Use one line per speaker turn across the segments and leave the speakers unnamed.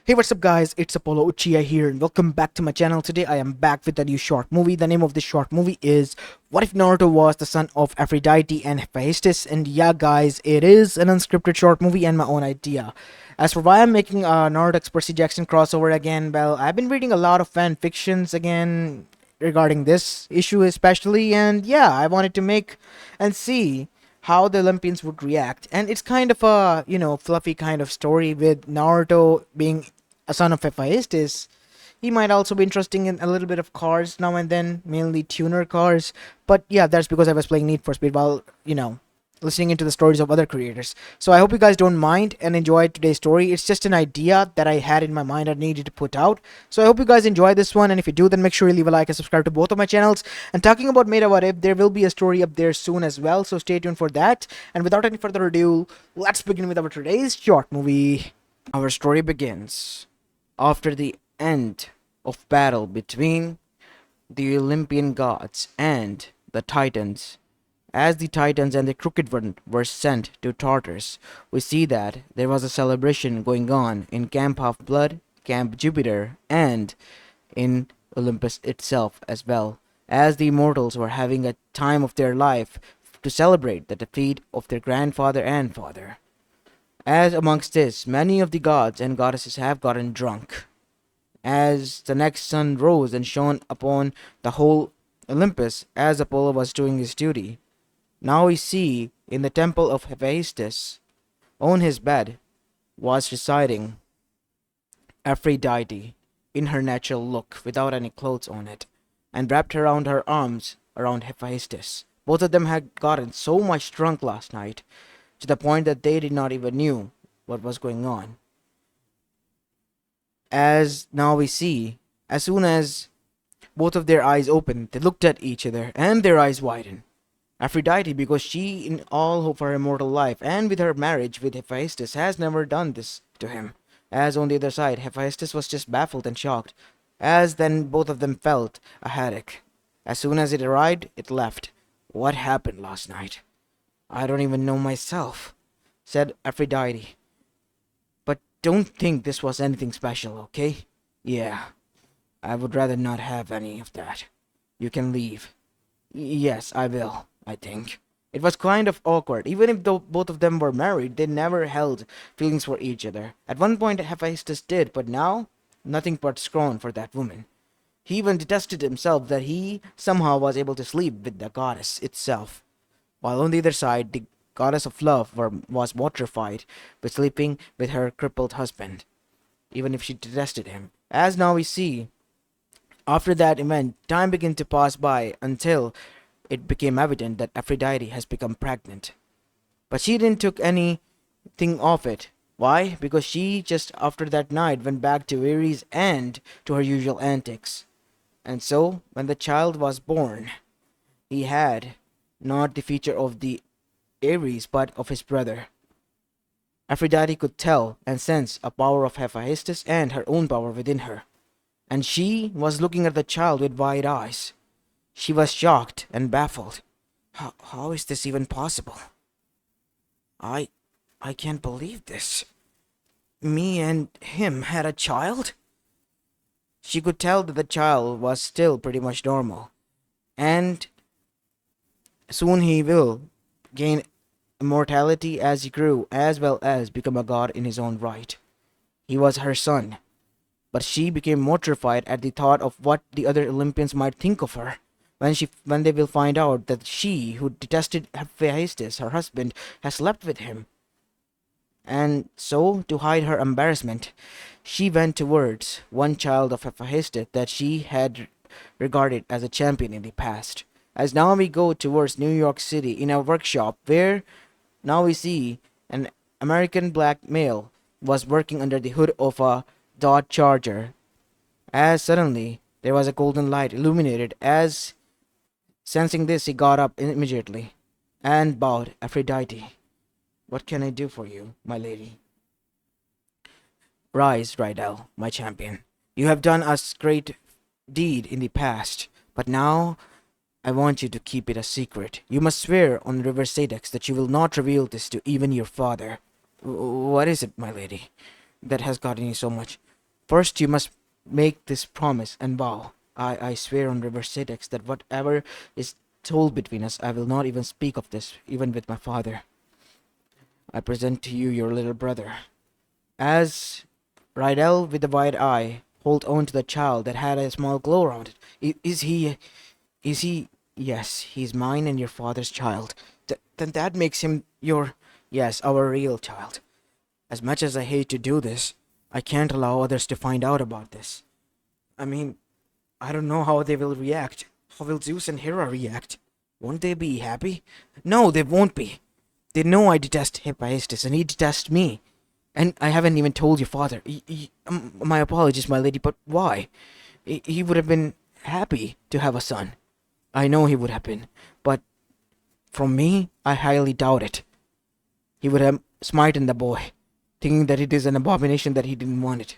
Hey, what's up guys, it's Apollo Uchiha here and welcome back to my channel. Today I am back with a new short movie. The name of this short movie is What If Naruto Was the Son of Aphrodite and Hephaestus? And yeah guys, it is an unscripted short movie and my own idea. As for why I'm making a Naruto x Percy Jackson crossover again, well, I've been reading a lot of fan fictions again regarding this issue especially, and yeah, I wanted to make and see how the Olympians would react. And it's kind of a, fluffy kind of story with Naruto being a son of Hephaestus. He might also be interested in a little bit of cars now and then, mainly tuner cars. But yeah, that's because I was playing Need for Speed while, listening into the stories of other creators. So I hope you guys don't mind and enjoy today's story. It's just an idea that I had in my mind I needed to put out. So I hope you guys enjoy this one. And if you do, then make sure you leave a like and subscribe to both of my channels. And talking about Mayta What If, there will be a story up there soon as well. So stay tuned for that. And without any further ado, let's begin with our today's short movie. Our story begins after the end of battle between the Olympian gods and the Titans. As the Titans and the Crooked One were sent to Tartarus, we see that there was a celebration going on in Camp Half-Blood, Camp Jupiter, and in Olympus itself as well, as the immortals were having a time of their life to celebrate the defeat of their grandfather and father. As amongst this, many of the gods and goddesses have gotten drunk. As the next sun rose and shone upon the whole Olympus, as Apollo was doing his duty, now we see in the temple of Hephaestus, on his bed, was residing Aphrodite in her natural look, without any clothes on it, and wrapped around her arms around Hephaestus. Both of them had gotten so much drunk last night, to the point that they did not even knew what was going on. As now we see, as soon as both of their eyes opened, they looked at each other, and their eyes widened. Aphrodite, because she, in all of her immortal life, and with her marriage with Hephaestus, has never done this to him. As on the other side, Hephaestus was just baffled and shocked. As then both of them felt a headache. As soon as it arrived, it left. What happened last night? I don't even know myself, said Aphrodite. But don't think this was anything special, okay? Yeah, I would rather not have any of that. You can leave. Yes, I will, I think. It was kind of awkward. Even if both of them were married, they never held feelings for each other. At one point, Hephaestus did, but now, nothing but scorn for that woman. He even detested himself that he somehow was able to sleep with the goddess itself. While on the other side, the goddess of love was mortified with sleeping with her crippled husband, even if she detested him. As now we see, after that event, time began to pass by until it became evident that Aphrodite has become pregnant. But she didn't took anything of it. Why? Because she just after that night went back to Ares and to her usual antics. And so, when the child was born, he had not the feature of the Ares, but of his brother. Aphrodite could tell and sense a power of Hephaestus and her own power within her. And she was looking at the child with wide eyes. She was shocked and baffled. How is this even possible? I can't believe this. Me and him had a child? She could tell that the child was still pretty much normal. And soon he will gain immortality as he grew, as well as become a god in his own right. He was her son. But she became mortified at the thought of what the other Olympians might think of her when they will find out that she, who detested Hephaestus, her husband, has slept with him. And so, to hide her embarrassment, she went towards one child of Hephaestus that she had regarded as a champion in the past. As now we go towards New York City in a workshop where now we see an American black male was working under the hood of a Dodge Charger. As suddenly there was a golden light illuminated. As sensing this, he got up immediately and bowed. Aphrodite, what can I do for you, my lady? Rise, Rydell, my champion. You have done us great deed in the past, but now I want you to keep it a secret. You must swear on River Sadex that you will not reveal this to even your father. What is it, my lady, that has gotten you so much? First, you must make this promise and vow. I swear on River Cedex that whatever is told between us, I will not even speak of this, even with my father. I present to you your little brother. As Rydell, with the wide eye, hold on to the child that had a small glow around it. Is he? Is he? Yes, he's mine and your father's child. Then that makes him your. Yes, our real child. As much as I hate to do this, I can't allow others to find out about this. I mean, I don't know how they will react. How will Zeus and Hera react? Won't they be happy? No, they won't be. They know I detest Hephaestus and he detests me. And I haven't even told your father. My apologies, my lady, but why? He would have been happy to have a son. I know he would have been, but from me, I highly doubt it. He would have smitten the boy, thinking that it is an abomination that he didn't want it.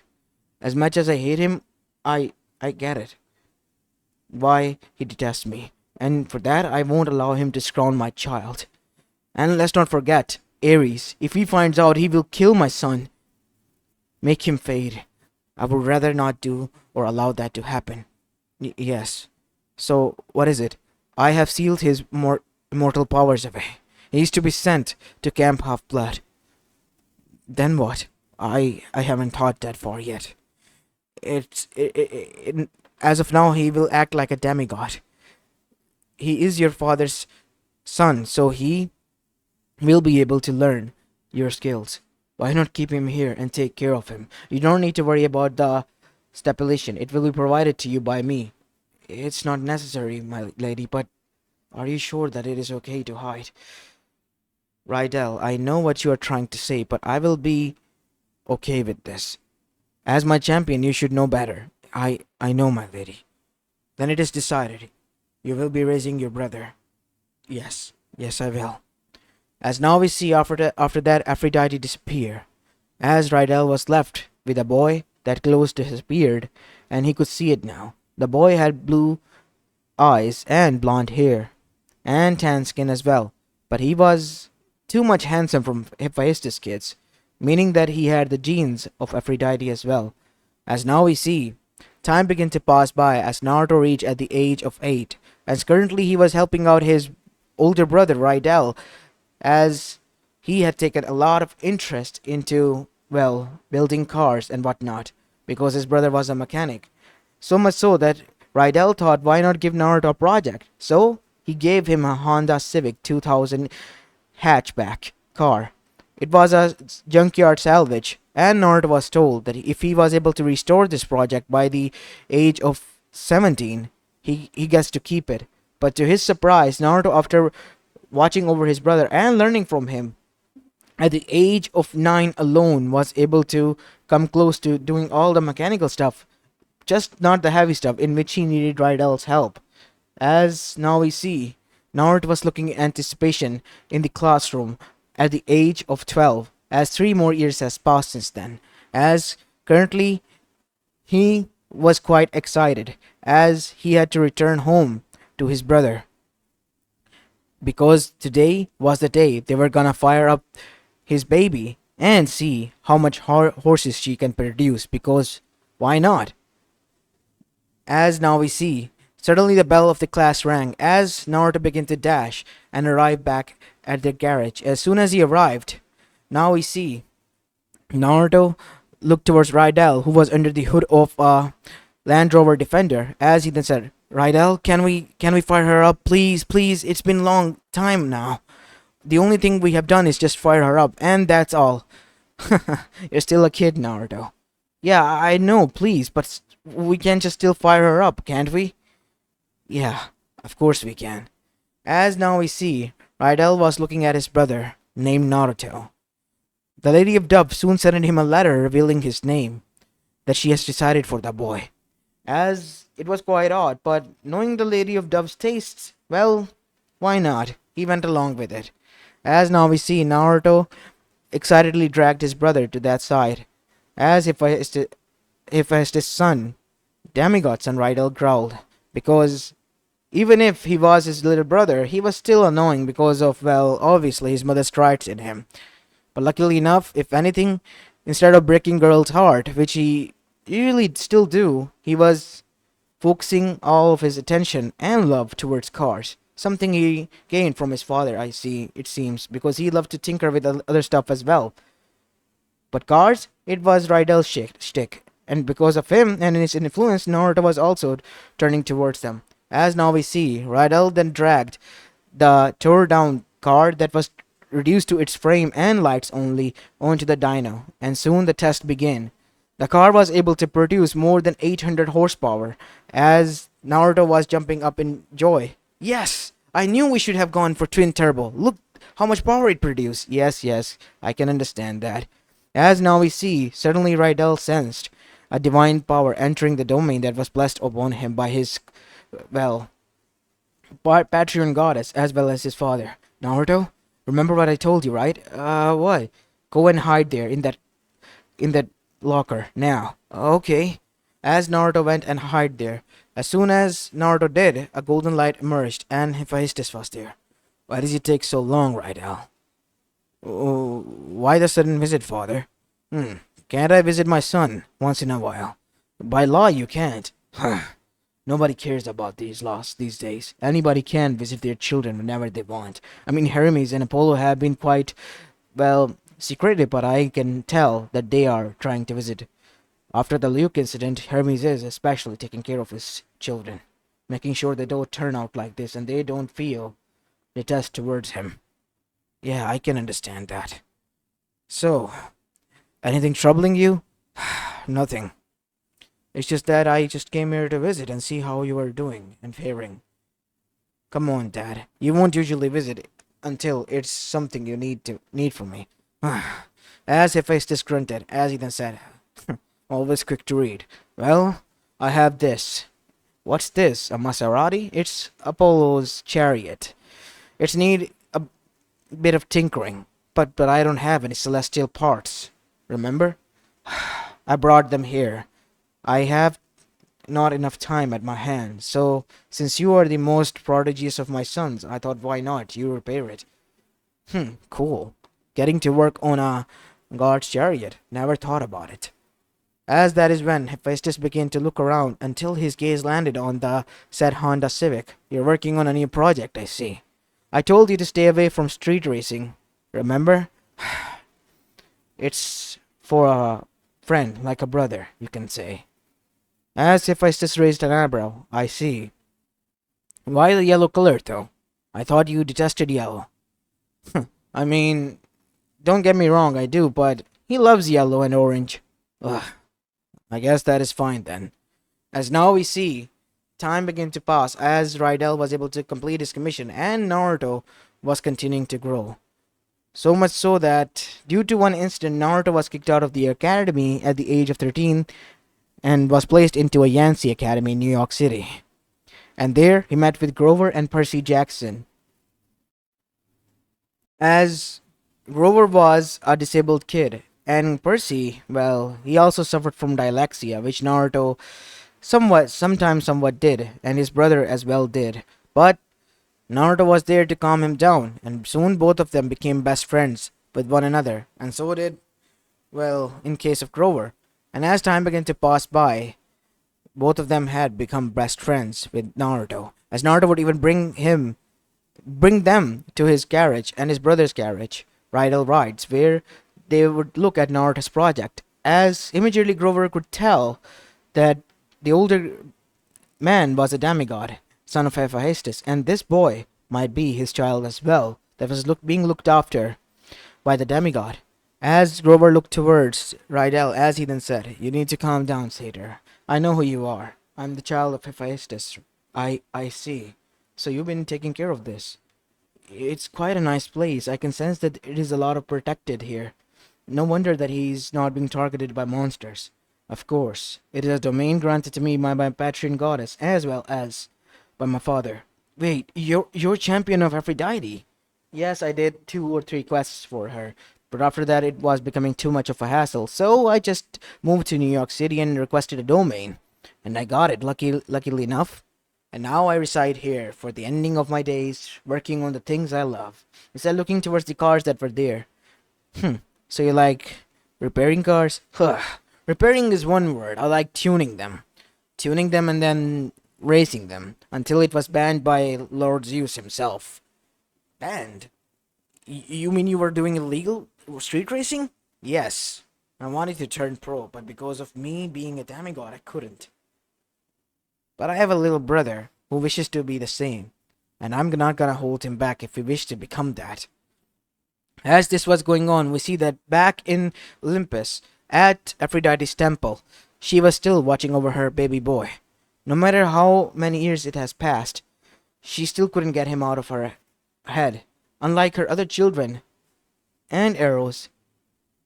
As much as I hate him, I get it. Why he detests me. And for that, I won't allow him to scorn my child. And let's not forget, Ares. If he finds out, he will kill my son. Make him fade. I would rather not do or allow that to happen. Yes. So, what is it? I have sealed his immortal powers away. He is to be sent to Camp Half-Blood. Then what? I haven't thought that far yet. As of now, he will act like a demigod. He is your father's son, so he will be able to learn your skills. Why not keep him here and take care of him? You don't need to worry about the stipulation. It will be provided to you by me. It's not necessary, my lady, but are you sure that it is okay to hide? Rydell, I know what you are trying to say, but I will be okay with this. As my champion, you should know better. I know, my lady. Then it is decided. You will be raising your brother. Yes, I will. As now we see after that Aphrodite disappear. As Rydell was left with a boy that close to his beard, and he could see it now. The boy had blue eyes and blonde hair, and tan skin as well, but he was too much handsome from Hephaestus kids, meaning that he had the genes of Aphrodite as well. As now we see, time began to pass by as Naruto reached at the age of 8, as currently he was helping out his older brother Rydell, as he had taken a lot of interest into, well, building cars and whatnot, because his brother was a mechanic. So much so that Rydell thought, why not give Naruto a project? So he gave him a Honda Civic 2000 hatchback car. It was a junkyard salvage, and Naruto was told that if he was able to restore this project by the age of 17, he gets to keep it. But to his surprise, Naruto, after watching over his brother and learning from him, at the age of 9 alone was able to come close to doing all the mechanical stuff, just not the heavy stuff in which he needed Rydell's help. As now we see, Naruto was looking in anticipation in the classroom at the age of 12, as 3 more years has passed since then. As currently, he was quite excited as he had to return home to his brother, because today was the day they were gonna fire up his baby and see how much horses she can produce, because why not? As now we see, suddenly the bell of the class rang as Naruto began to dash and arrive back at the garage. As soon as he arrived, now we see Naruto looked towards Rydell, who was under the hood of a Land Rover Defender, as he then said, Rydell, can we fire her up? Please, it's been a long time now. The only thing we have done is just fire her up, and that's all. You're still a kid, Naruto. Yeah, I know, please, but we can just still fire her up, can't we? Yeah, of course we can. As now we see, Rydell was looking at his brother, named Naruto. The Lady of Dove soon sent him a letter revealing his name, that she has decided for the boy. As it was quite odd, but knowing the Lady of Dove's tastes, well, why not? He went along with it. As now we see, Naruto excitedly dragged his brother to that side, as if his son, demigod son, Rydell growled, because even if he was his little brother, he was still annoying because of, well, obviously his mother's traits in him. But luckily enough, if anything, instead of breaking girl's heart, which he you really still do. He was focusing all of his attention and love towards cars. Something he gained from his father, I see, it seems, because he loved to tinker with other stuff as well. But cars, it was Rydell's shtick, and because of him and his influence, Naruto was also turning towards them. As now we see, Rydell then dragged the tore down car that was reduced to its frame and lights only onto the dyno, and soon the test began. The car was able to produce more than 800 horsepower, as Naruto was jumping up in joy. Yes! I knew we should have gone for twin turbo. Look how much power it produced. Yes, yes, I can understand that. As now we see, suddenly Rydell sensed a divine power entering the domain that was blessed upon him by his, well, Patreon goddess as well as his father. Naruto, remember what I told you, right? What? Go and hide there in that locker now. Okay. As Naruto went and hid there, as soon as Naruto did, a golden light emerged and Hephaestus was there. Why does it take so long, Rydell? Oh, why the sudden visit, father? Can't I visit my son once in a while? By law, you can't. Nobody cares about these laws these days. Anybody can visit their children whenever they want. I mean, Hermes and Apollo have been quite, well, secretive, but I can tell that they are trying to visit. After the Luke incident, Hermes is especially taking care of his children, making sure they don't turn out like this and they don't feel detest towards him. Yeah, I can understand that. So, anything troubling you? Nothing. It's just that I just came here to visit and see how you are doing and faring. Come on, Dad. You won't usually visit until it's something you need from me. As Hephaestus grunted, as he then said, always quick to read. Well, I have this. What's this? A Maserati? It's Apollo's chariot. It's need a bit of tinkering, but I don't have any celestial parts. Remember? I brought them here. I have not enough time at my hand, so since you are the most prodigious of my sons, I thought why not you repair it. Cool. Getting to work on a god's chariot. Never thought about it. As that is when Hephaestus began to look around until his gaze landed on the said Honda Civic. You're working on a new project, I see. I told you to stay away from street racing. Remember? It's for a friend, like a brother, you can say. As Hephaestus raised an eyebrow, I see. Why the yellow color, though? I thought you detested yellow. I mean, don't get me wrong, I do, but he loves yellow and orange. Ugh. I guess that is fine then. As now we see, time began to pass as Rydell was able to complete his commission and Naruto was continuing to grow. So much so that, due to one incident, Naruto was kicked out of the academy at the age of 13 and was placed into a Yancey Academy in New York City. And there, he met with Grover and Percy Jackson. As Grover was a disabled kid, and Percy, well, he also suffered from dyslexia, which Naruto somewhat did, and his brother as well did. But Naruto was there to calm him down, and soon both of them became best friends with one another, and so did, well, in case of Grover. And as time began to pass by, both of them had become best friends with Naruto, as Naruto would even bring them to his garage and his brother's garage, Rydell Rides, where they would look at Naruto's project, as immediately Grover could tell that the older man was a demigod, son of Hephaestus, and this boy might be his child as well, that was being looked after by the demigod. As Grover looked towards Rydell, as he then said, "You need to calm down, Satyr. I know who you are. I'm the child of Hephaestus. I see. So you've been taking care of this. It's quite a nice place. I can sense that it is a lot of protected here. No wonder that he's not being targeted by monsters. Of course, it is a domain granted to me by my patron goddess, as well as by my father." Wait, you're champion of Aphrodite? Yes, I did 2 or 3 quests for her. But after that, it was becoming too much of a hassle, so I just moved to New York City and requested a domain. And I got it, luckily enough. And now I reside here for the ending of my days, working on the things I love, instead looking towards the cars that were there. So you like repairing cars? Huh. Repairing is one word. I like tuning them. Tuning them and then racing them until it was banned by Lord Zeus himself. Banned? You mean you were doing illegal street racing? Yes. I wanted to turn pro, but because of me being a demigod, I couldn't. But I have a little brother who wishes to be the same, and I'm not gonna hold him back if he wishes to become that. As this was going on, we see that back in Olympus, at Aphrodite's temple, she was still watching over her baby boy. No matter how many years it has passed, she still couldn't get him out of her head. Unlike her other children and Eros,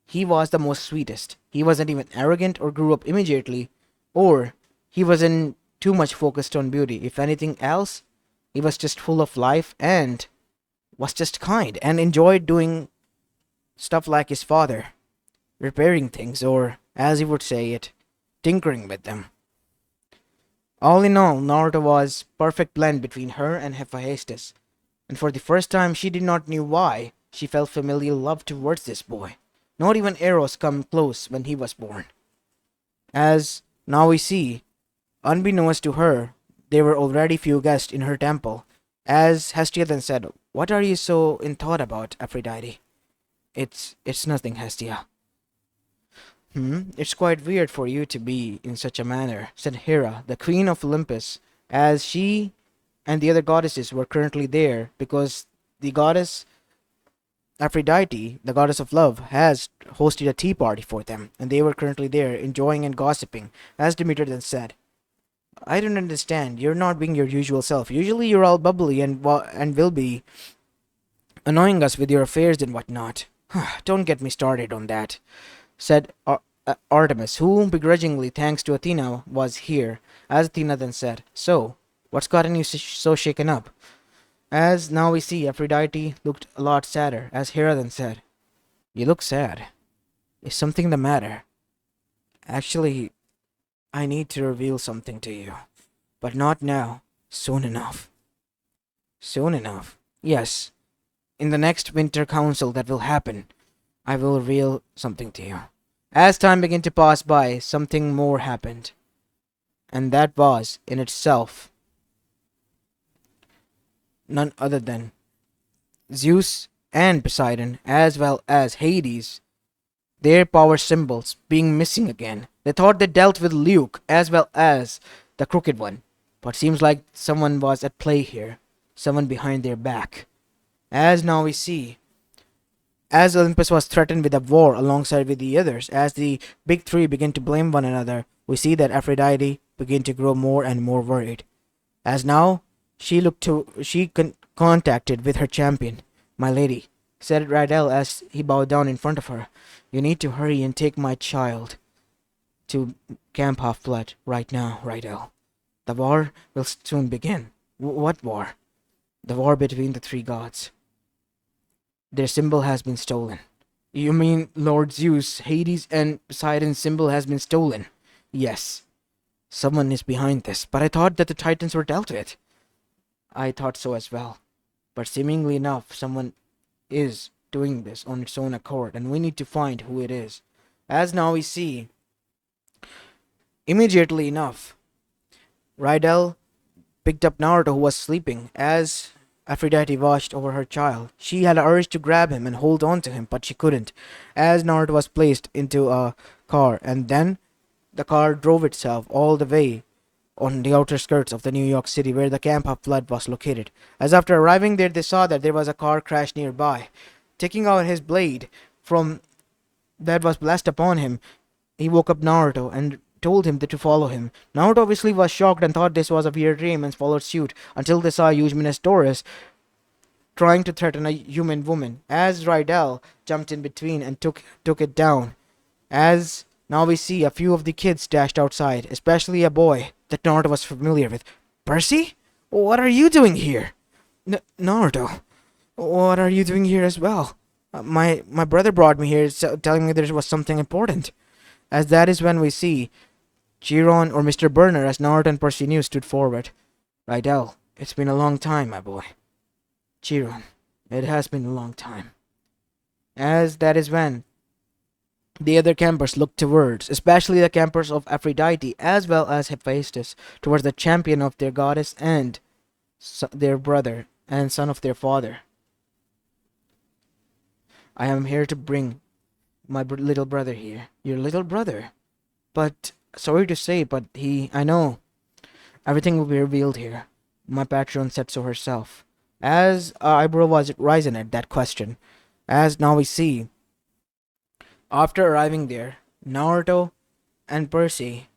he was the most sweetest. He wasn't even arrogant or grew up immediately, or he wasn't too much focused on beauty. If anything else, he was just full of life and was just kind and enjoyed doing stuff like his father, repairing things, or as he would say it, tinkering with them. All in all, Naruto was perfect blend between her and Hephaestus, and for the first time she did not knew why she felt familial love towards this boy. Not even Eros come close when he was born. As now we see, unbeknownst to her, there were already few guests in her temple. As Hestia then said, "What are you so in thought about, Aphrodite?" It's nothing, Hestia. It's quite weird for you to be in such a manner, said Hera, the queen of Olympus, as she and the other goddesses were currently there because the goddess Aphrodite, the goddess of love, has hosted a tea party for them, and they were currently there enjoying and gossiping. As Demeter then said, "I don't understand. You're not being your usual self. Usually you're all bubbly and will be annoying us with your affairs and whatnot." "Don't get me started on that," said Artemis, who, begrudgingly thanks to Athena, was here. As Athena then said, "So, what's gotten you so shaken up?" As now we see, Aphrodite looked a lot sadder, as Hera then said, "You look sad. Is something the matter?" "Actually, I need to reveal something to you. But not now. Soon enough." "Soon enough?" "Yes. In the next winter council that will happen, I will reveal something to you." As time began to pass by, something more happened. And that was, in itself, none other than Zeus and Poseidon, as well as Hades, their power symbols being missing again. They thought they dealt with Luke as well as the Crooked One, but seems like someone was at play here, someone behind their back. As now we see, as Olympus was threatened with a war alongside with the others, as the big three begin to blame one another, we see that Aphrodite began to grow more and more worried. As now, she contacted with her champion. "My lady," said Rydell as he bowed down in front of her, "you need to hurry and take my child to Camp Half-Blood right now, Rydell. The war will soon begin." "What war?" "The war between the three gods. Their symbol has been stolen." "You mean Lord Zeus, Hades, and Poseidon's symbol has been stolen?" "Yes. Someone is behind this, but I thought that the Titans were dealt with." "I thought so as well. But seemingly enough, someone is doing this on its own accord, and we need to find who it is." As now we see, immediately enough, Rydell picked up Naruto, who was sleeping. As Aphrodite watched over her child, she had an urge to grab him and hold on to him, but she couldn't. As Naruto was placed into a car, and then the car drove itself all the way on the outer skirts of the New York City where the Camp of Blood was located. As after arriving there, they saw that there was a car crash nearby. Taking out his blade from that was blessed upon him, he woke up Naruto and told him to follow him. Naruto obviously was shocked and thought this was a weird dream and followed suit until they saw a huge Minotaurus trying to threaten a human woman. As Rydell jumped in between and took it down. As now we see a few of the kids dashed outside, especially a boy that Naruto was familiar with. "Percy? What are you doing here?" Naruto, what are you doing here as well?" My brother brought me here telling me there was something important." As that is when we see Chiron, or Mr. Burner, as Naruto and Percy knew, stood forward. "Rydell, it's been a long time, my boy." "Chiron, it has been a long time." As that is when The other campers looked towards, especially the campers of Aphrodite as well as Hephaestus, towards the champion of their goddess and their brother and son of their father. I am here to bring my little brother here. Your little brother. But, sorry to say, but I know, everything will be revealed here. My patron said so herself. As eyebrow was rising at that question. As now we see, after arriving there, Naruto and Percy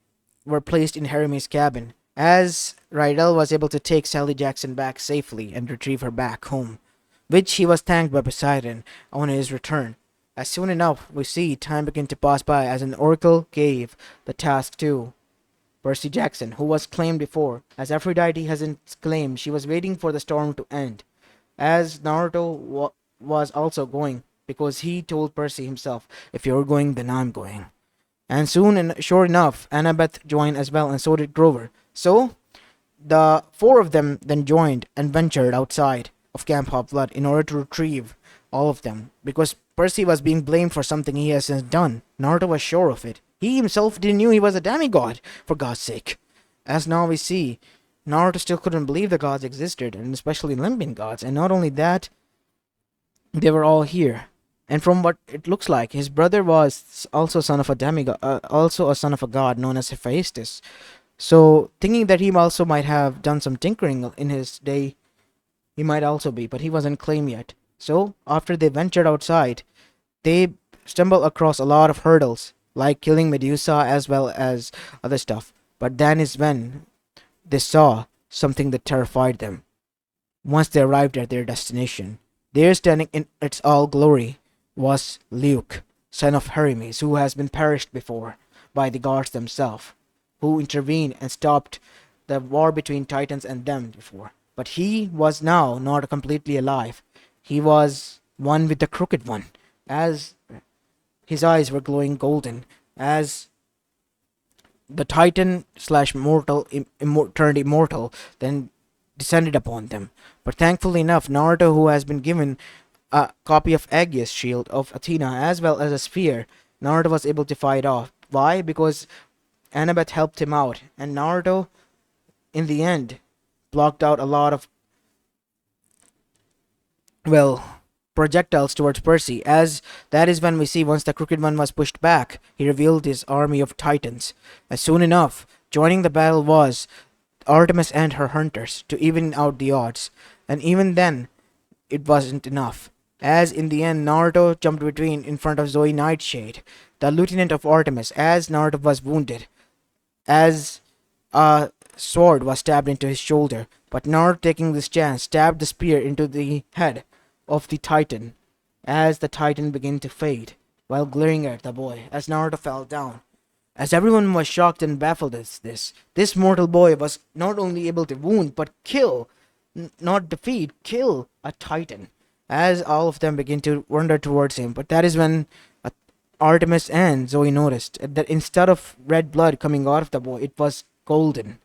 were placed in Hermes' cabin, as Rydell was able to take Sally Jackson back safely and retrieve her back home, which he was thanked by Poseidon on his return. As soon enough, we see time begin to pass by as an oracle gave the task to Percy Jackson, who was claimed before. As Aphrodite hasn't claimed, she was waiting for the storm to end. As Naruto was also going, because he told Percy himself, if you're going, then I'm going. And soon, and sure enough, Annabeth joined as well, and so did Grover. So, the four of them then joined and ventured outside of Camp Hot Blood in order to retrieve all of them, because Percy was being blamed for something he hasn't done. Naruto was sure of it. He himself didn't knew he was a demigod, for God's sake. As now we see, Naruto still couldn't believe the gods existed, and especially Olympian gods. And not only that, they were all here. And from what it looks like, his brother was also son of a demigod, also a son of a god known as Hephaestus. So, thinking that he also might have done some tinkering in his day, he might also be, but he wasn't claimed yet. So, after they ventured outside, they stumbled across a lot of hurdles, like killing Medusa as well as other stuff. But then is when they saw something that terrified them. Once they arrived at their destination, there standing in its all glory was Luke, son of Hermes, who has been perished before by the gods themselves, who intervened and stopped the war between Titans and them before. But he was now not completely alive. He was one with the crooked one, as his eyes were glowing golden, as the Titan slash mortal turned immortal, then descended upon them. But thankfully enough, Naruto, who has been given a copy of Aegis shield of Athena as well as a sphere, Naruto was able to fight off. Why? Because Annabeth helped him out, and Naruto, in the end, blocked out a lot of, projectiles towards Percy, as that is when we see once the Crooked One was pushed back, he revealed his army of Titans. As soon enough, joining the battle was Artemis and her hunters to even out the odds. And even then, it wasn't enough, as in the end Naruto jumped between in front of Zoe Nightshade, the lieutenant of Artemis, as Naruto was wounded, as a sword was stabbed into his shoulder. But Naruto, taking this chance, stabbed the spear into the head of the Titan, as the Titan began to fade, while glaring at the boy, as Naruto fell down. As everyone was shocked and baffled at this mortal boy was not only able to wound, but kill, not defeat, kill a Titan, as all of them began to wander towards him. But that is when Artemis and Zoe noticed that instead of red blood coming out of the boy, it was golden.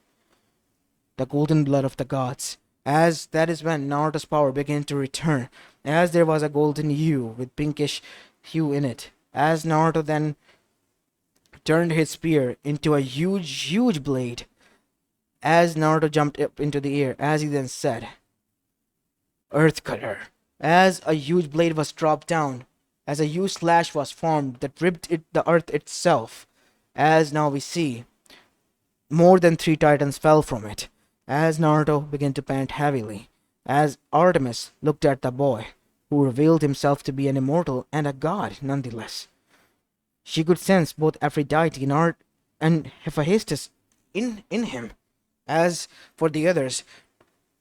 The golden blood of the gods. As that is when Naruto's power began to return, as there was a golden hue with pinkish hue in it. As Naruto then turned his spear into a huge blade. As Naruto jumped up into the air, as he then said, Earth Cutter. As a huge blade was dropped down, as a huge slash was formed that ripped the earth itself. As now we see, more than 3 titans fell from it. As Naruto began to pant heavily, as Artemis looked at the boy, who revealed himself to be an immortal and a god nonetheless. She could sense both Aphrodite and Hephaestus in him. As for the others,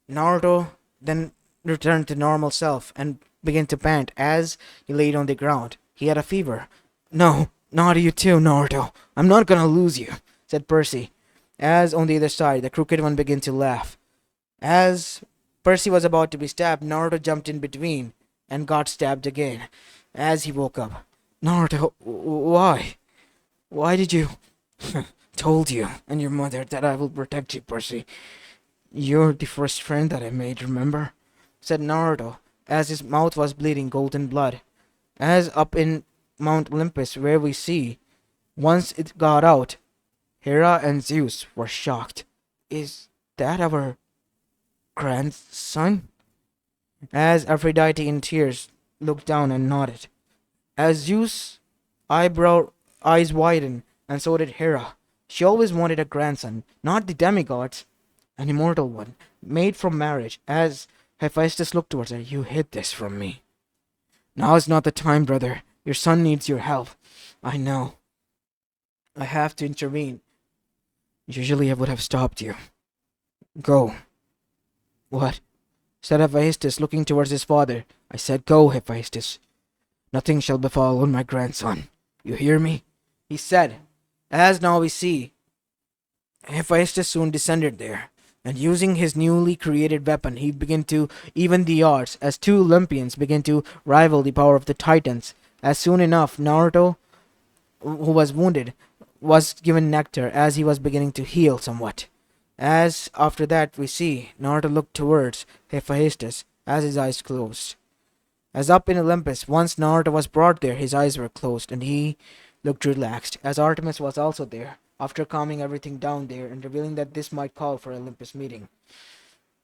Naruto then returned to normal self and began to pant as he laid on the ground. He had a fever. No, not you too, Naruto. I'm not gonna lose you, said Percy. As on the other side, the Crooked One began to laugh. As Percy was about to be stabbed, Naruto jumped in between and got stabbed again. As he woke up, Naruto, why? Why did you? Told you and your mother that I will protect you, Percy. You're the first friend that I made, remember? Said Naruto, as his mouth was bleeding golden blood. As up in Mount Olympus, where we see, once it got out, Hera and Zeus were shocked. Is that our grandson? As Aphrodite in tears looked down and nodded. As Zeus' eyes widened, and so did Hera. She always wanted a grandson, not the demigods, an immortal one, made from marriage. As Hephaestus looked towards her, you hid this from me. Now is not the time, brother. Your son needs your help. I know. I have to intervene. Usually I would have stopped you. Go. What? Said Hephaestus, looking towards his father. I said, go, Hephaestus. Nothing shall befall on my grandson. You hear me? He said. As now we see, Hephaestus soon descended there, and using his newly created weapon, he began to even the odds, as two Olympians began to rival the power of the Titans. As soon enough, Naruto, who was wounded, was given nectar as he was beginning to heal somewhat. As after that we see, Naruto looked towards Hephaestus as his eyes closed. As up in Olympus, once Naruto was brought there, his eyes were closed, and he looked relaxed, as Artemis was also there, after calming everything down there and revealing that this might call for Olympus meeting.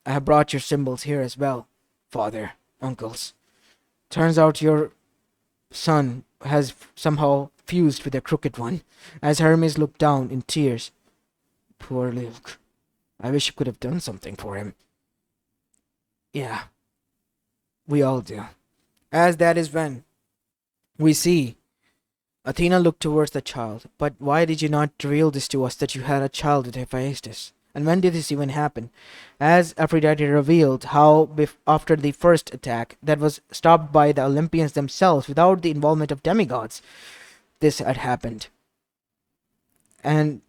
I have brought your symbols here as well, father, uncles. Turns out your son has somehow fused with a crooked one, as Hermes looked down in tears. Poor Luke. I wish you could have done something for him. Yeah, we all do. As that is when we see Athena looked towards the child. But why did you not reveal this to us, that you had a child with Hephaestus? And when did this even happen? As Aphrodite revealed how after the first attack that was stopped by the Olympians themselves without the involvement of demigods, this had happened. And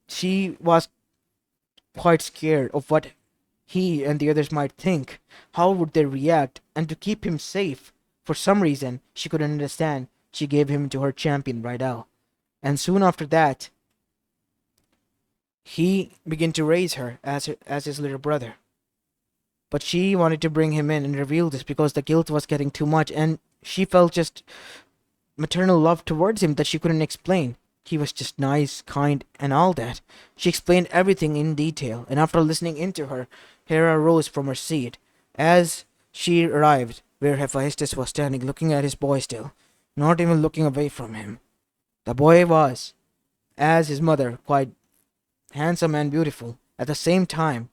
she was quite scared of what he and the others might think. How would they react? And to keep him safe, for some reason she couldn't understand, she gave him to her champion Rydell. And soon after that, he began to raise her as his little brother. But she wanted to bring him in and reveal this because the guilt was getting too much, and she felt just maternal love towards him that she couldn't explain. He was just nice, kind, and all that. She explained everything in detail, and after listening into her, Hera rose from her seat. As she arrived where Hephaestus was standing looking at his boy still, not even looking away from him. The boy was, as his mother, quite handsome and beautiful. At the same time,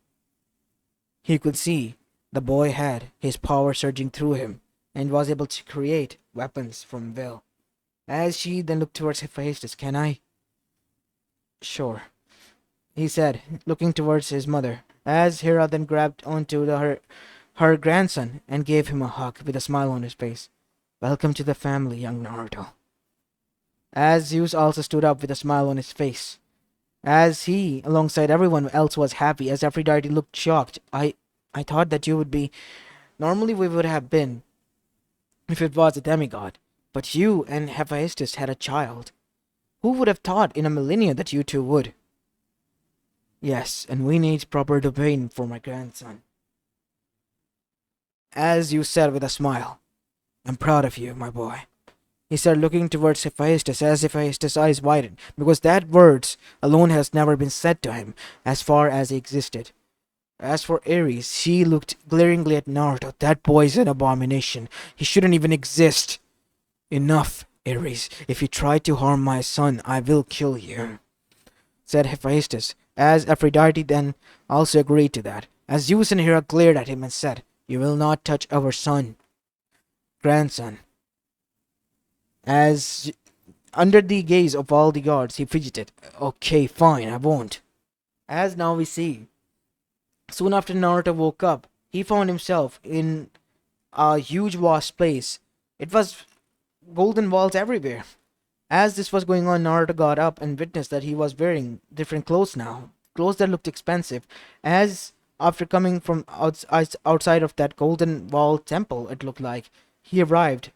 he could see the boy had his power surging through him and was able to create weapons from will. As she then looked towards Hephaestus, can I? Sure, he said, looking towards his mother. As Hera then grabbed onto her grandson and gave him a hug with a smile on his face. Welcome to the family, young Naruto. As Zeus also stood up with a smile on his face. As he, alongside everyone else, was happy, as Aphrodite looked shocked. I thought that you would be. Normally we would have been, if it was a demigod. But you and Hephaestus had a child. Who would have thought in a millennia that you two would? Yes, and we need proper domain for my grandson. As you said with a smile. I'm proud of you, my boy. He said, looking towards Hephaestus, as Hephaestus' eyes widened, because that words alone has never been said to him, as far as he existed. As for Ares, she looked glaringly at Naruto. That boy's an abomination. He shouldn't even exist. Enough, Ares. If you try to harm my son, I will kill you, said Hephaestus, as Aphrodite then also agreed to that. As Zeus and Hera glared at him and said, you will not touch our son, grandson. As under the gaze of all the gods, he fidgeted. Okay, fine, I won't. As now we see, soon after Naruto woke up, he found himself in a huge vast place. It was golden walls everywhere. As this was going on, Naruto got up and witnessed that he was wearing different clothes now. Clothes that looked expensive. As after coming from outside of that golden wall temple, it looked like, he arrived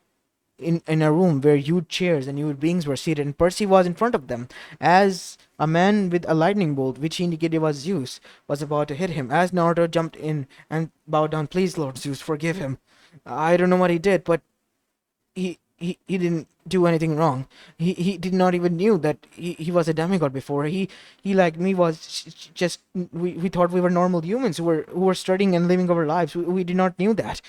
in a room where huge chairs and huge beings were seated, and Percy was in front of them, as a man with a lightning bolt, which he indicated was Zeus, was about to hit him. As Naruto jumped in and bowed down, please, Lord Zeus, forgive him. I don't know what he did, but he he didn't do anything wrong. He did not even knew that he was a demigod before. He like me was just we thought we were normal humans who were studying and living our lives. We did not knew that,"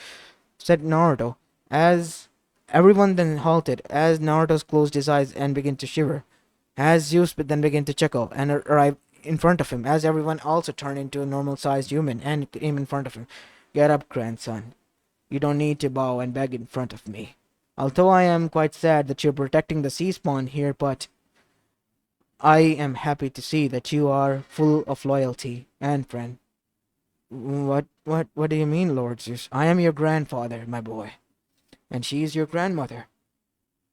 said Naruto. As everyone then halted, as Naruto closed his eyes and began to shiver, as Zeus then began to chuckle and arrived in front of him, as everyone also turned into a normal-sized human and came in front of him. "Get up, grandson. You don't need to bow and beg in front of me. Although I am quite sad that you're protecting the sea spawn here, but I am happy to see that you are full of loyalty and friend." What do you mean, Lord Zeus? "I am your grandfather, my boy, and she is your grandmother.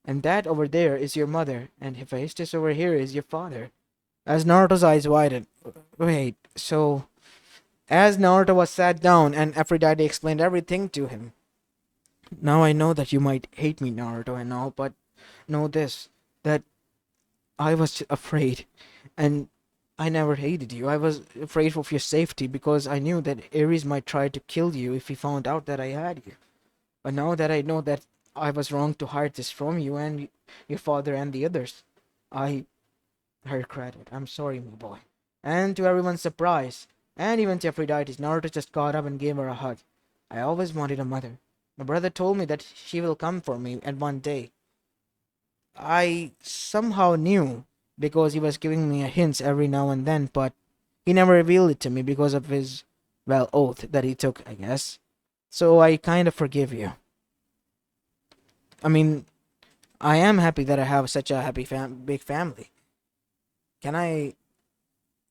And that over there is your mother, and Hephaestus over here is your father." As Naruto's eyes widened, wait, so as Naruto was sat down and Aphrodite explained everything to him. "Now I know that you might hate me, Naruto, and all, but know this, that I was afraid, and I never hated you. I was afraid of your safety because I knew that Ares might try to kill you if he found out that I had you. But now that I know that I was wrong to hide this from you and your father and the others, I regret it. I'm sorry, my boy." And to everyone's surprise, and even to Aphrodite, Naruto just got up and gave her a hug. "I always wanted a mother. My brother told me that she will come for me at one day. I somehow knew because he was giving me hints every now and then, but he never revealed it to me because of his, well, oath that he took, I guess. So I kind of forgive you. I mean, I am happy that I have such a happy big family. Can I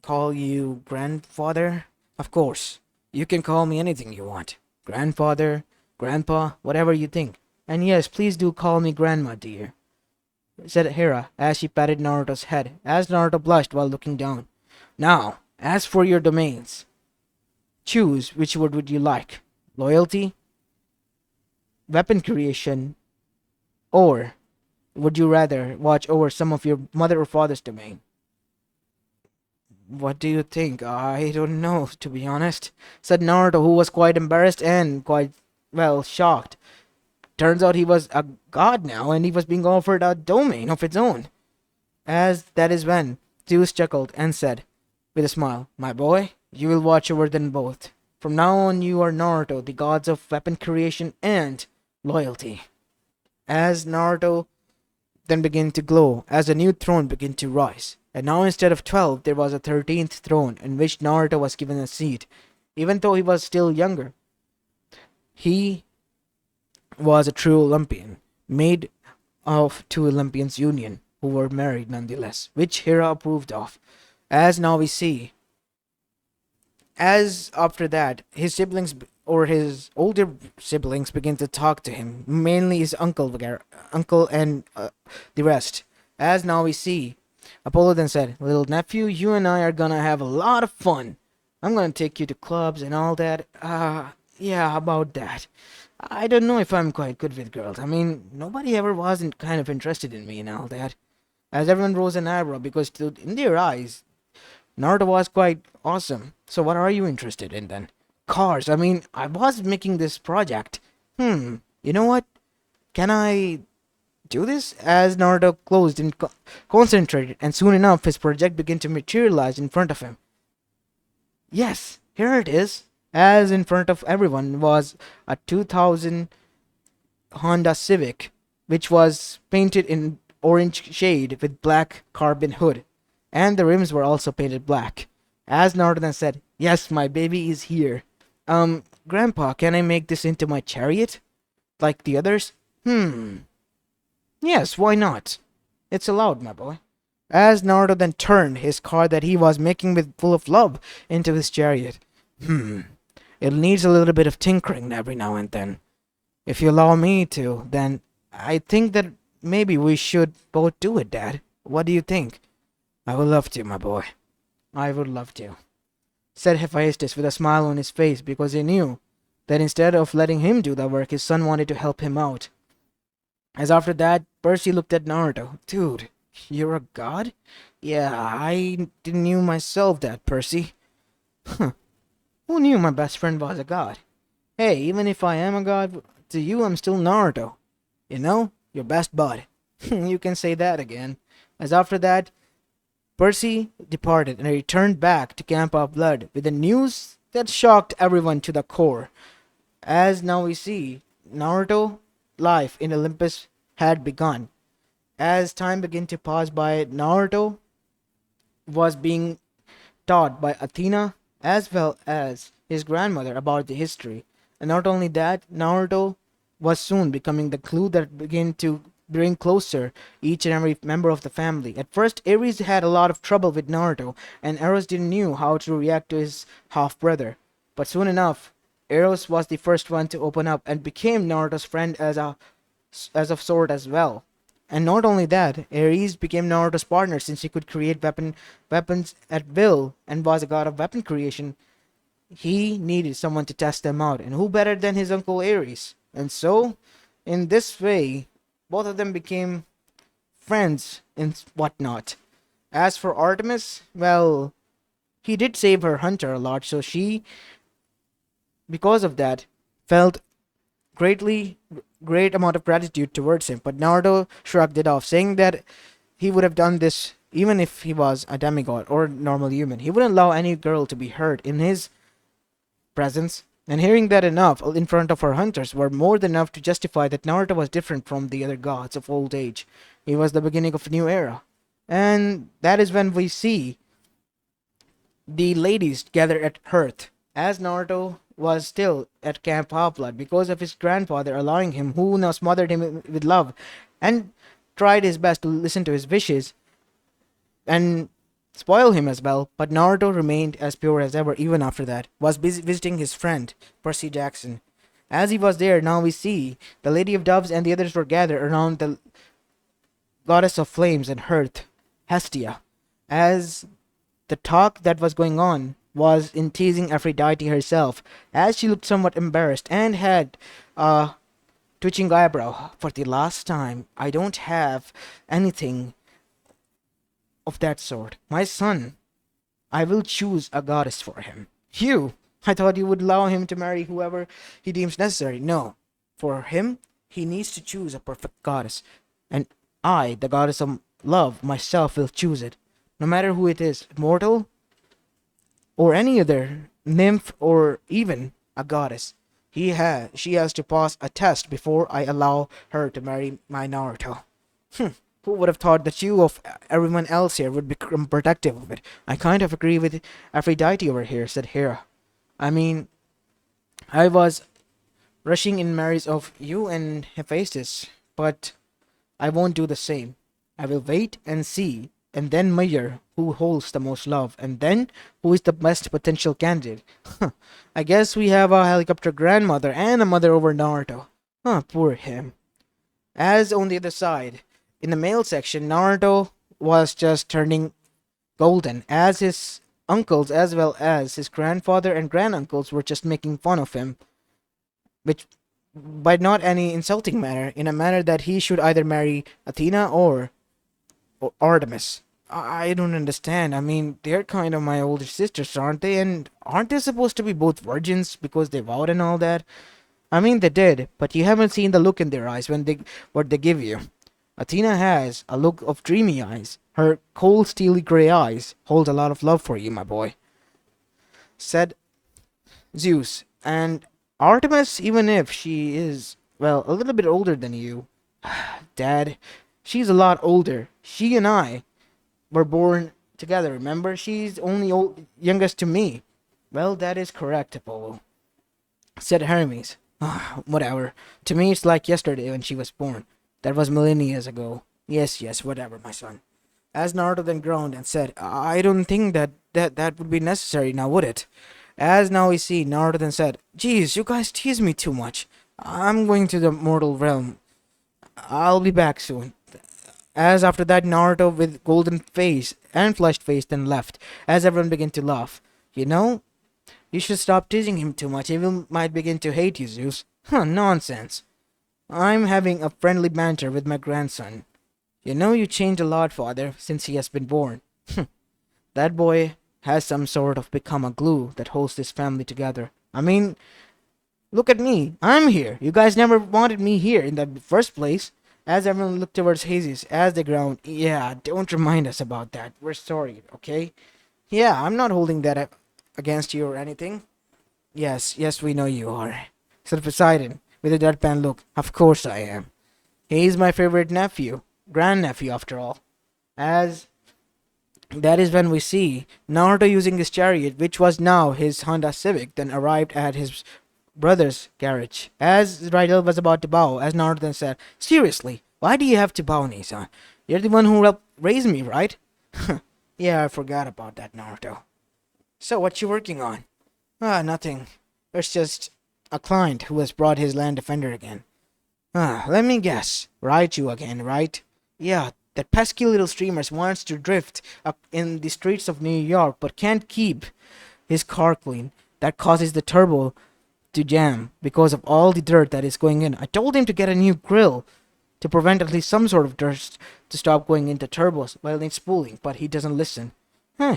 call you grandfather?" "Of course. You can call me anything you want. Grandfather, grandpa, whatever you think. And yes, please do call me grandma, dear," said Hera as she patted Naruto's head, as Naruto blushed while looking down. "Now, as for your domains, choose which word would you like. Loyalty, weapon creation, or would you rather watch over some of your mother or father's domain?" "What do you think? I don't know, to be honest," said Naruto, who was quite embarrassed and quite, well, shocked. Turns out he was a god now, and he was being offered a domain of its own. As that is when Zeus chuckled and said, with a smile, "My boy, you will watch over them both. From now on you are Naruto, the gods of weapon creation and loyalty." As Naruto then began to glow, as a new throne began to rise. And now instead of 12, there was a 13th throne in which Naruto was given a seat. Even though he was still younger, he was a true Olympian, made of two Olympians' union, who were married nonetheless, which Hera approved of. As now we see, as after that, his siblings or his older siblings begin to talk to him, mainly his uncle and the rest. As now we see, Apollo then said, "Little nephew, you and I are gonna have a lot of fun. I'm gonna take you to clubs and all that. Yeah, about that. I don't know if I'm quite good with girls. I mean, nobody ever wasn't kind of interested in me and all that." As everyone rose an eyebrow because in their eyes, Naruto was quite awesome. "So what are you interested in then?" "Cars. I mean, I was making this project. You know what? Can I do this?" As Naruto closed and concentrated, and soon enough his project began to materialize in front of him. "Yes, here it is." As in front of everyone was a 2000 Honda Civic, which was painted in orange shade with black carbon hood, and the rims were also painted black. As Naruto then said, "Yes, my baby is here. Grandpa, can I make this into my chariot? Like the others?" "Yes, why not? It's allowed, my boy." As Naruto then turned his car that he was making with full of love into his chariot. It needs a little bit of tinkering every now and then. If you allow me to, then I think that maybe we should both do it, Dad. What do you think?" "I would love to, my boy. I would love to," said Hephaestus with a smile on his face because he knew that instead of letting him do the work, his son wanted to help him out. As after that, Percy looked at Naruto. "Dude, you're a god?" "Yeah, I didn't knew myself that, Percy." "Who knew my best friend was a god?" "Hey, even if I am a god, to you I'm still Naruto. You know? Your best bud. You can say that again. As after that, Percy departed and returned back to Camp of Blood with the news that shocked everyone to the core. As now we see, Naruto life in Olympus had begun. As time began to pass by, Naruto was being taught by Athena as well as his grandmother about the history. And not only that, Naruto was soon becoming the clue that began to bring closer each and every member of the family. At first, Ares had a lot of trouble with Naruto, and Eros didn't know how to react to his half brother. But soon enough, Eros was the first one to open up and became Naruto's friend as of sort as well. And not only that, Ares became Naruto's partner since he could create weapons at will and was a god of weapon creation. He needed someone to test them out, and who better than his uncle Ares? And so, in this way, both of them became friends and whatnot. As for Artemis, well, he did save her hunter a lot, so she, because of that, felt great amount of gratitude towards him. But Naruto shrugged it off, saying that he would have done this even if he was a demigod or normal human. He wouldn't allow any girl to be hurt in his presence. And hearing that enough in front of her hunters were more than enough to justify that Naruto was different from the other gods of old age. He was the beginning of a new era. And that is when we see the ladies gather at Hearth, as Naruto was still at Camp Half-Blood because of his grandfather allowing him, who now smothered him with love and tried his best to listen to his wishes and spoil him as well. But Naruto remained as pure as ever even after that, was busy visiting his friend, Percy Jackson. As he was there, now we see the Lady of Doves and the others were gathered around the goddess of flames and Hearth, Hestia, as the talk that was going on was in teasing Aphrodite herself, as she looked somewhat embarrassed and had a twitching eyebrow. For the last time, I don't have anything of that sort. My son, I will choose a goddess for him. You, I thought you would allow him to marry whoever he deems necessary. No, for him, he needs to choose a perfect goddess. And I, the goddess of love, myself will choose it. No matter who it is, mortal or any other nymph or even a goddess. She has to pass a test before I allow her to marry my Naruto. Who would have thought that you of everyone else here would become protective of it? I kind of agree with Aphrodite over here, said Hera. I mean, I was rushing in marriage of you and Hephaestus, but I won't do the same. I will wait and see and then measure who holds the most love, and then who is the best potential candidate. I guess we have a helicopter grandmother and a mother over Naruto. Poor him. As on the other side, in the male section, Naruto was just turning golden, as his uncles as well as his grandfather and granduncles were just making fun of him, which by not any insulting manner, in a manner that he should either marry Athena or Artemis. I don't understand. I mean, they're kind of my older sisters, aren't they? And aren't they supposed to be both virgins because they vowed and all that? I mean, they did, but you haven't seen the look in their eyes when what they give you. Athena has a look of dreamy eyes. Her cold, steely gray eyes hold a lot of love for you, my boy, said Zeus. And Artemis, even if she is, well, a little bit older than you, Dad, she's a lot older. She and I were born together, remember? She's only youngest to me. Well, that is correct, Apollo, said Hermes. Whatever. To me, it's like yesterday when she was born. That was millennia ago. Yes, whatever, my son. As Naruto then groaned and said, I don't think that would be necessary now, would it? As now we see, Naruto then said, Geez, you guys tease me too much. I'm going to the mortal realm. I'll be back soon. As after that, Naruto with golden face and flushed face then left, as everyone began to laugh. You know, you should stop teasing him too much. He might begin to hate you, Zeus. Nonsense. I'm having a friendly banter with my grandson. You know you changed a lot, father, since he has been born. That boy has some sort of become a glue that holds this family together. I mean, look at me. I'm here. You guys never wanted me here in the first place. as everyone looked towards Hades as they groaned. Yeah, don't remind us about that. We're sorry, okay? Yeah, I'm not holding that against you or anything. Yes, yes, we know you are, said Poseidon with a deadpan look. Of course I am. He's my favorite nephew, grandnephew after all. As that is when we see Naruto using his chariot, which was now his Honda Civic, then arrived at his brother's garage. As Rydell was about to bow, as Naruto then said, seriously, why do you have to bow, Nissan? You're the one who helped raise me, right? Yeah, I forgot about that, Naruto. So, what you working on? Ah, nothing. It's just a client who has brought his land defender again. Ah, let me guess. Raichu again, right? Yeah, that pesky little streamer wants to drift up in the streets of New York but can't keep his car clean. That causes the turbo to jam because of all the dirt that is going in. I told him to get a new grill to prevent at least some sort of dirt to stop going into turbos while it's spooling, but he doesn't listen.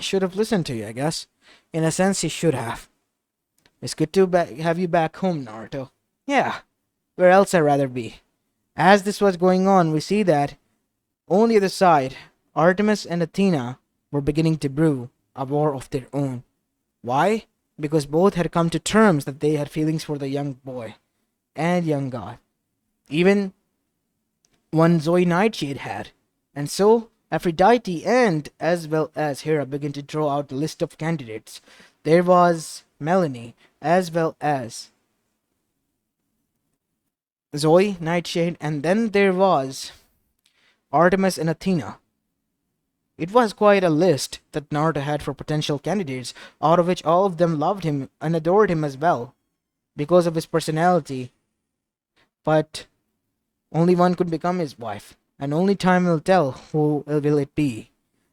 Should have listened to you, I guess. In a sense, he should have. It's good to have you back home, Naruto. Yeah, where else I'd rather be. As this was going on, we see that on the other side, Artemis and Athena were beginning to brew a war of their own. Why? Because both had come to terms that they had feelings for the young boy and young god. Even one Zoe Nightshade had. And so, Aphrodite and as well as Hera began to draw out the list of candidates. There was Melanie as well as Zoe, Nightshade, and then there was Artemis and Athena. It was quite a list that Naruto had for potential candidates, out of which all of them loved him and adored him as well, because of his personality. But only one could become his wife, and only time will tell who will it be.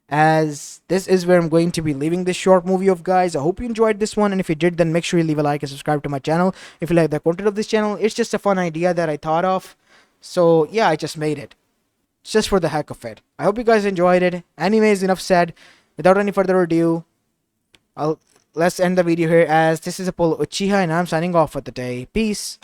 As this is where I'm going to be leaving this short movie of, guys. I hope you enjoyed this one, and if you did, then make sure you leave a like and subscribe to my channel. If you like the content of this channel, it's just a fun idea that I thought of. So yeah, I just made it. It's just for the heck of it. I hope you guys enjoyed it. Anyways, enough said. Without any further ado, let's end the video here, as this is Apollo Uchiha and I'm signing off for the day. Peace.